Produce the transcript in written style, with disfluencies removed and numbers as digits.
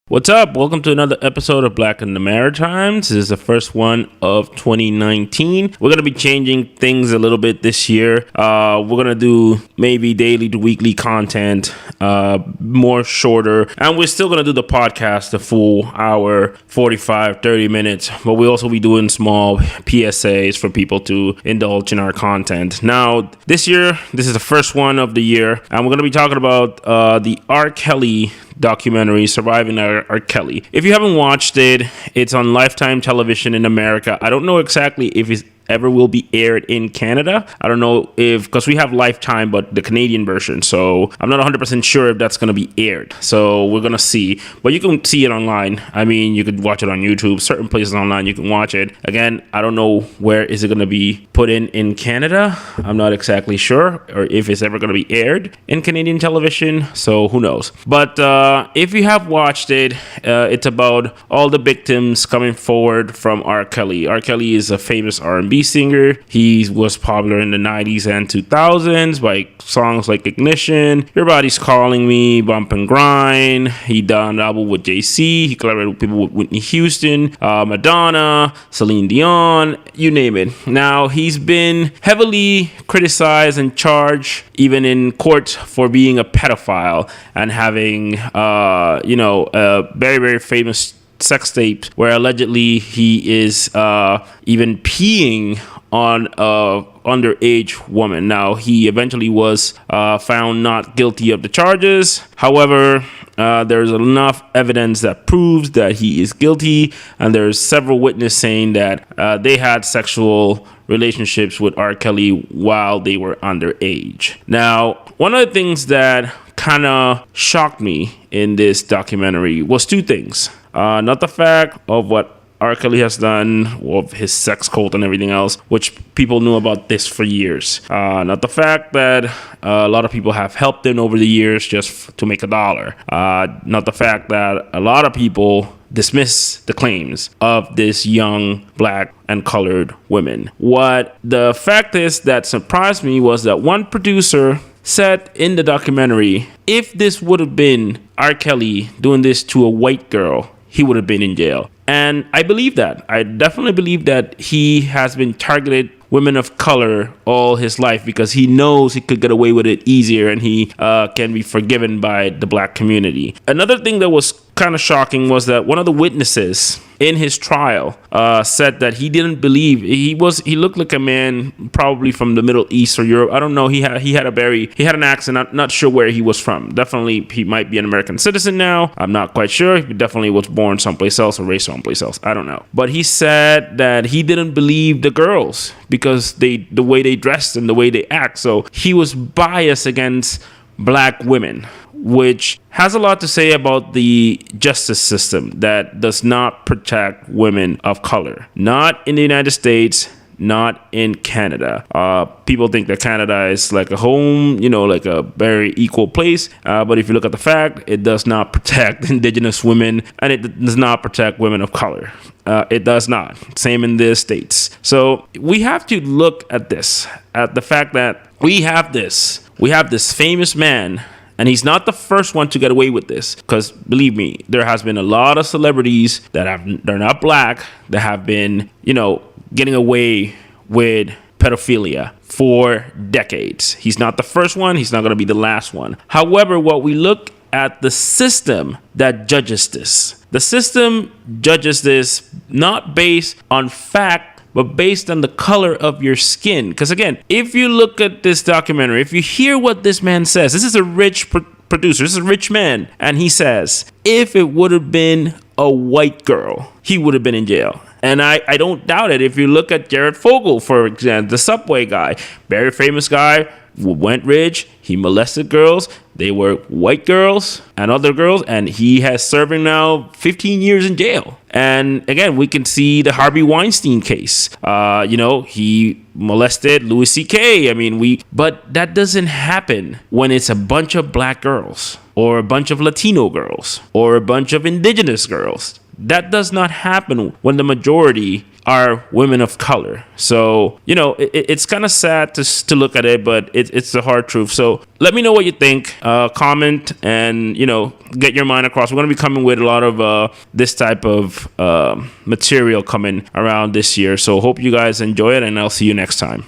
What's up? Welcome to another episode of Black in the Maritimes. This is the first one of 2019. We're going to be changing things a little bit this year. We're going to do maybe daily to weekly content, more shorter. And we're still going to do the podcast, the full hour, 45, 30 minutes. But we'll also be doing small PSAs for people to indulge in our content. Now, this year, this is the first one of the year. And we're going to be talking about the R. Kelly documentary, Surviving R. Kelly. If you haven't watched it, it's on Lifetime Television in America. I don't know exactly if it's ever will be aired in Canada. I don't know if, because we have Lifetime, but the Canadian version. So I'm not 100% sure if that's going to be aired. So we're going to see. But you can see it online. I mean, you could watch it on YouTube. Certain places online, you can watch it. Again, I don't know where is it going to be put in Canada. I'm not exactly sure. Or if it's ever going to be aired in Canadian television. So who knows. But if you have watched it, it's about all the victims coming forward from R. Kelly. R. Kelly is a famous R&B singer. He was popular in the 90s and 2000s by songs like Ignition, Your Body's Calling Me, Bump and Grind. He done an album with Jay-Z. He collaborated with people with Whitney Houston, Madonna, Celine Dion, you name it. Now, he's been heavily criticized and charged, even in court, for being a pedophile and having, a very, very famous sex tapes where allegedly he is even peeing on a underage woman. Now, he eventually was found not guilty of the charges. However, there's enough evidence that proves that he is guilty, and there's several witnesses saying that they had sexual relationships with R. Kelly while they were underage. Now, one of the things that kind of shocked me in this documentary was two things. Not the fact of what R. Kelly has done, of his sex cult and everything else, which people knew about this for years. Not the fact that a lot of people have helped him over the years just to make a dollar. Not the fact that a lot of people dismiss the claims of this young black and colored women. What the fact is that surprised me was that one producer said in the documentary, if this would have been R. Kelly doing this to a white girl, he would have been in jail. And I believe that. I definitely believe that he has been targeted women of color all his life because he knows he could get away with it easier and he can be forgiven by the black community. Another thing that was kind of shocking was that one of the witnesses in his trial said that he didn't believe he looked like a man probably from the Middle East or Europe. I don't know. He had an accent. I'm not sure where he was from. Definitely he might be an American citizen now. I'm not quite sure. He definitely was born someplace else or raised someplace else. I don't know. But he said that he didn't believe the girls because the way they dressed and the way they act. So he was biased against black women, which has a lot to say about the justice system that does not protect women of color. Not in the United States, not in Canada. People think that Canada is like a home, like a very equal place. But if you look at the fact, it does not protect Indigenous women and it does not protect women of color. It does not. Same in the States. So we have to look at this, at the fact that we have this famous man. And he's not the first one to get away with this, because believe me, there has been a lot of celebrities they're not black that have been, getting away with pedophilia for decades. He's not the first one. He's not going to be the last one. However, what we look at the system that judges this, the system judges this not based on fact, but based on the color of your skin. Because again, if you look at this documentary, if you hear what this man says, this is a rich producer, this is a rich man, and he says, if it would have been a white girl, he would have been in jail. And I don't doubt it. If you look at Jared Fogle, for example, the Subway guy, very famous guy, went rich, he molested girls. They were white girls and other girls, and he has serving now 15 years in jail. And again, we can see the Harvey Weinstein case. He molested Louis C.K. But that doesn't happen when it's a bunch of black girls or a bunch of Latino girls or a bunch of indigenous girls. That does not happen when the majority are women of color. So, you know, it's kind of sad to look at it, but it's the hard truth. So let me know what you think. Comment and, you know, get your mind across. We're going to be coming with a lot of this type of material coming around this year. So hope you guys enjoy it, and I'll see you next time.